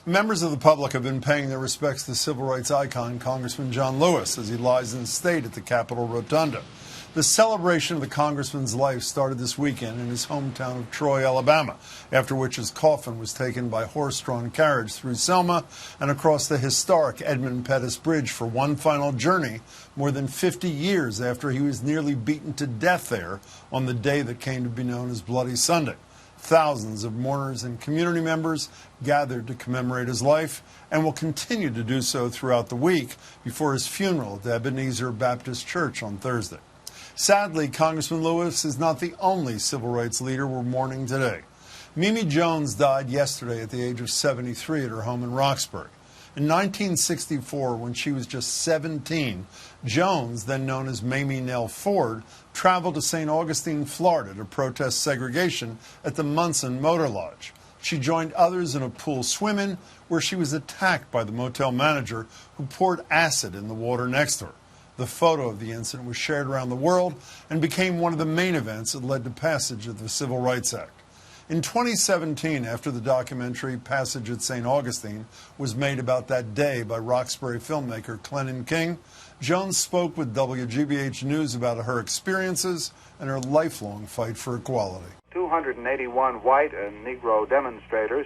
Members of the public have been paying their respects to civil rights icon Congressman John Lewis as he lies in state at the Capitol Rotunda. The celebration of the congressman's life started this weekend in his hometown of Troy, Alabama, after which his coffin was taken by horse-drawn carriage through Selma and across the historic Edmund Pettus Bridge for one final journey more than 50 years after he was nearly beaten to death there on the day that came to be known as Bloody Sunday. Thousands of mourners and community members gathered to commemorate his life and will continue to do so throughout the week before his funeral at the Ebenezer Baptist Church on Thursday. Sadly, Congressman Lewis is not the only civil rights leader we're mourning today. Mimi Jones died yesterday at the age of 73 at her home in Roxbury. In 1964, when she was just 17, Jones, then known as Mamie Nell Ford, traveled to St. Augustine, Florida to protest segregation at the Munson Motor Lodge. She joined others in a pool swim-in where she was attacked by the motel manager who poured acid in the water next to her. The photo of the incident was shared around the world and became one of the main events that led to passage of the Civil Rights Act. In 2017, after the documentary Passage at St. Augustine was made about that day by Roxbury filmmaker Clennon King, Jones spoke with WGBH News about her experiences and her lifelong fight for equality. 281 white and Negro demonstrators,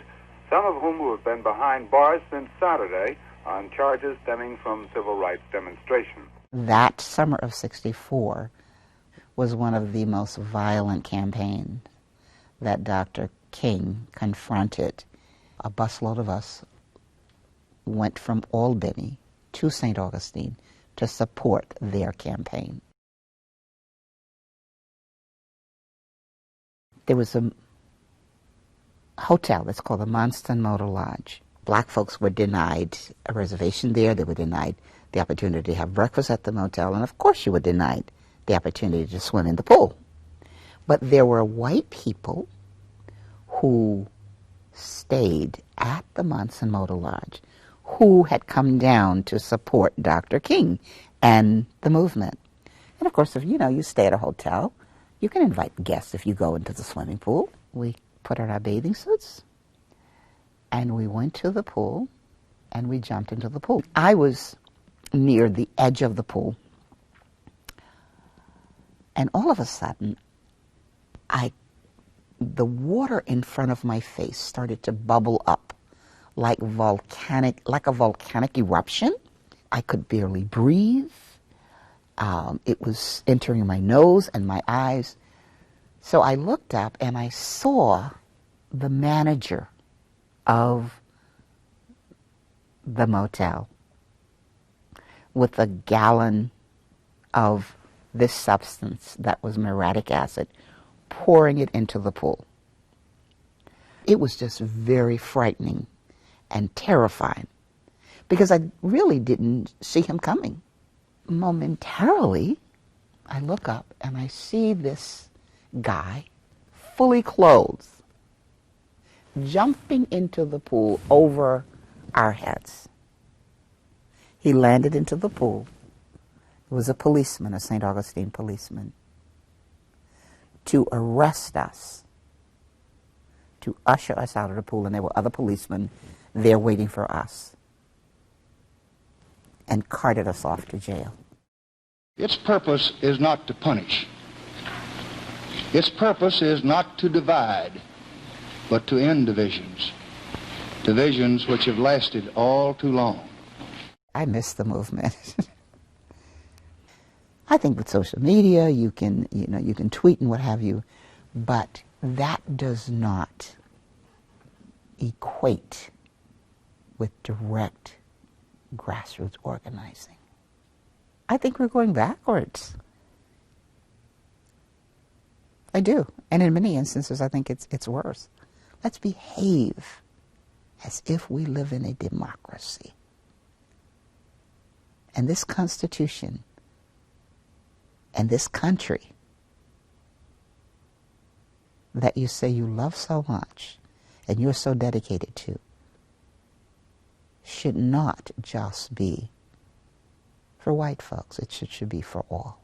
some of whom have been behind bars since Saturday on charges stemming from civil rights demonstrations. That summer of '64 was one of the most violent campaigns that Dr. King confronted. A busload of us went from Albany to St. Augustine to support their campaign. There was a hotel that's called the Munson Motor Lodge. Black folks were denied a reservation there. They were denied the opportunity to have breakfast at the motel, and of course you were denied the opportunity to swim in the pool. But there were white people who stayed at the Munson Motor Lodge who had come down to support Dr. King and the movement. And of course, if you stay at a hotel, you can invite guests if you go into the swimming pool. We put on our bathing suits and we went to the pool and we jumped into the pool. I was near the edge of the pool, and all of a sudden the water in front of my face started to bubble up like a volcanic eruption. I could barely breathe. It was entering my nose and my eyes. So I looked up and I saw the manager of the motel with a gallon of this substance that was muriatic acid, pouring it into the pool. It was just very frightening and terrifying because I really didn't see him coming. Momentarily, I look up and I see this guy, fully clothed, jumping into the pool over our heads. He landed into the pool. It was a policeman, a St. Augustine policeman, to arrest us, to usher us out of the pool, and there were other policemen there waiting for us, and carted us off to jail. Its purpose is not to punish. Its purpose is not to divide, but to end divisions, divisions which have lasted all too long. I miss the movement. I think with social media, you can tweet and what have you, but that does not equate with direct grassroots organizing. I think we're going backwards. I do. And in many instances, I think it's worse. Let's behave as if we live in a democracy. And this Constitution and this country that you say you love so much and you're so dedicated to should not just be for white folks. It should be for all.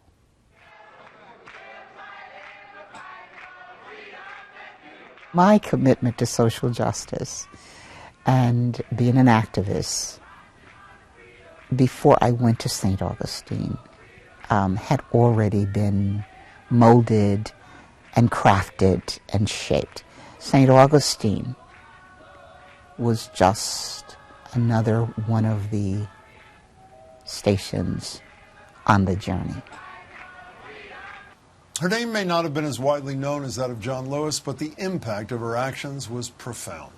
My commitment to social justice and being an activist, before I went to St. Augustine, had already been molded and crafted and shaped. St. Augustine was just another one of the stations on the journey. Her name may not have been as widely known as that of John Lewis, but the impact of her actions was profound.